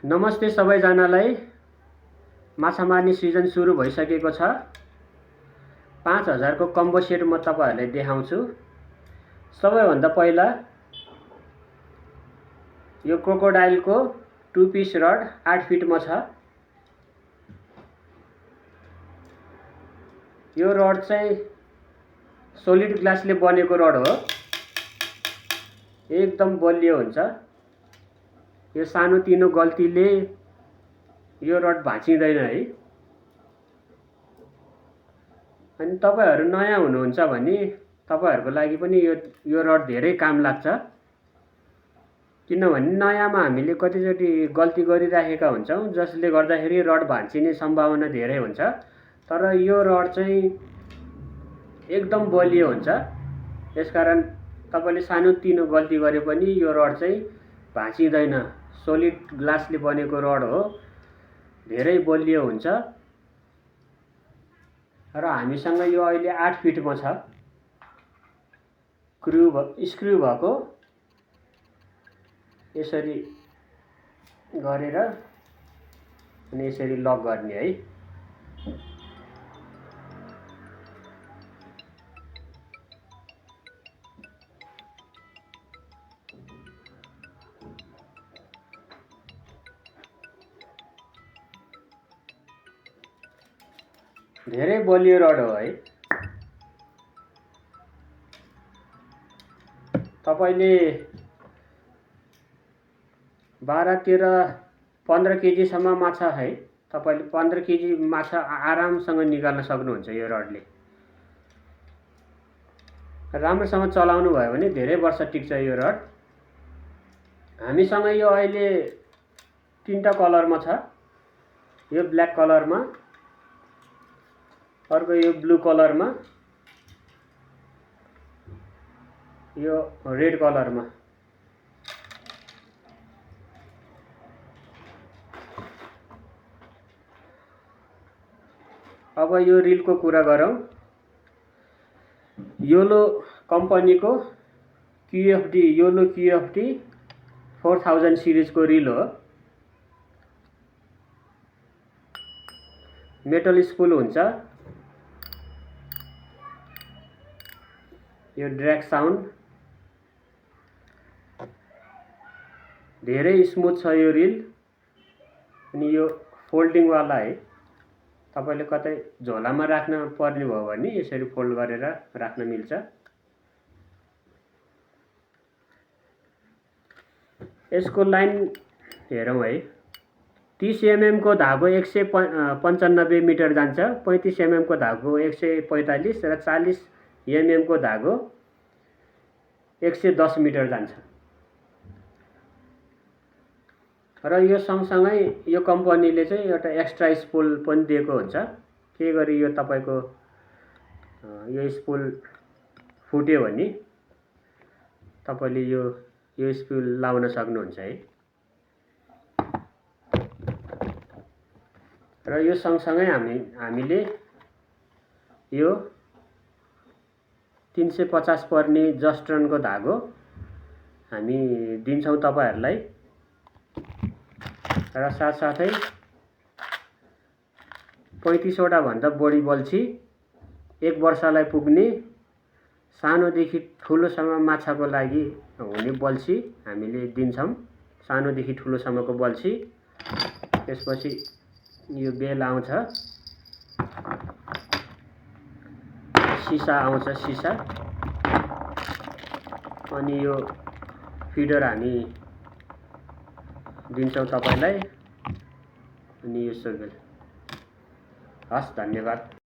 नमस्ते सबैजनालाई। माछा मार्ने सिजन सुरु भइसकेको छ। 5000 को कम्बो सेट म तपाईहरुलाई देखाउँछु। सबैभन्दा पहिला यो क्रोकोडाइल को 2 पीस रड 8 फिट मा छ। यो रड चाहिँ सोलिड ग्लासले बनेको रड हो। एकदम बलियो हुन्छ। यो सानो तिनो गल्तीले यो रड भाँचिदैन है। अनि तपाईहरु नयाँ हुनुहुन्छ भने तपाईहरुको लागि पनि यो रड धेरै काम लाग्छ। किनभने नयाँमा हामीले कतिचोटी गल्ती गरिराखेका हुन्छौं जसले गर्दाखेरि रड भाँचिने सम्भावना धेरै हुन्छ। तर यो रड चाहिँ एकदम बलियो हुन्छ। यसकारण तपाईले सानो तिनो गल्ती गरे पनि यो रड चाहिँ भाँचिदैन। सोलिड ग्लासले बनेको रड हो। धेरै बलियो हुन्छ। र हामीसँग यो अहिले 8 फिट मा छ। स्क्रु भएको यसरी गरेर अनि यसरी लक गर्ने है। धेरै बलियो रड हो है। तपाईले 12, 13, 15 केजी सम्म माछा है तपाईले 15 केजी माछा आरामसँग निकाल्न सक्नुहुन्छ यो रडले। राम्रोसँग चलाउनु भयो भने धेरै वर्ष टिक्छ यो रड। हामीसँग यो अहिले 3टा कलरमा छ। यो ब्ल्याक कलरमा, अर्को यो ब्लू कलरमा, यो रेड कलरमा। अब यो रिलको कुरा गरौँ। योलो कम्पनीको योलो QFD 4000 सिरिजको रिल हो। मेटल स्पुल हुन्छ। यो ड्र्याग साउन्ड धेरै स्मुथ छ यो रिल। अनि यो फोल्डिङ वाला है। तपाईले कतै झोलामा राख्न पर्ने भयो भने यसरी फोल्ड गरेर राख्न मिल्छ। यसको लाइन हेरौँ है। 30 mm को धागो 195 मिटर जान्छ। 35 mm को धागो 145 र 40 mm को धागो 110 मिटर जान्छ। र यो सँगसँगै यो कम्पनीले चाहिँ एउटा एक्स्ट्रा स्पुल पनि दिएको हुन्छ। के गरी यो तपाईको यो स्पुल फुट्यो भने तपाईले यो स्पुल लाउन सक्नुहुन्छ है। र यो सँगसँगै हामीले यो 350 पर्ने जस्ट्रनको धागो हामी दिन्छौं तपाईहरुलाई। र साथसाथै 35 वटा भन्दा बढी बल्छी 1 वर्षलाई पुग्ने सानोदेखि ठूलोसम्म माछाको लागि हुने बल्छी हामीले दिन्छौं। सानोदेखि ठूलोसम्मको बल्छी। त्यसपछि यो बेल आउँछ। सिसा आउँछ सिसा। अनि यो फिडर हामी दिन्छौं तपाईलाई। अनि यो सबै। हस्, धन्यवाद।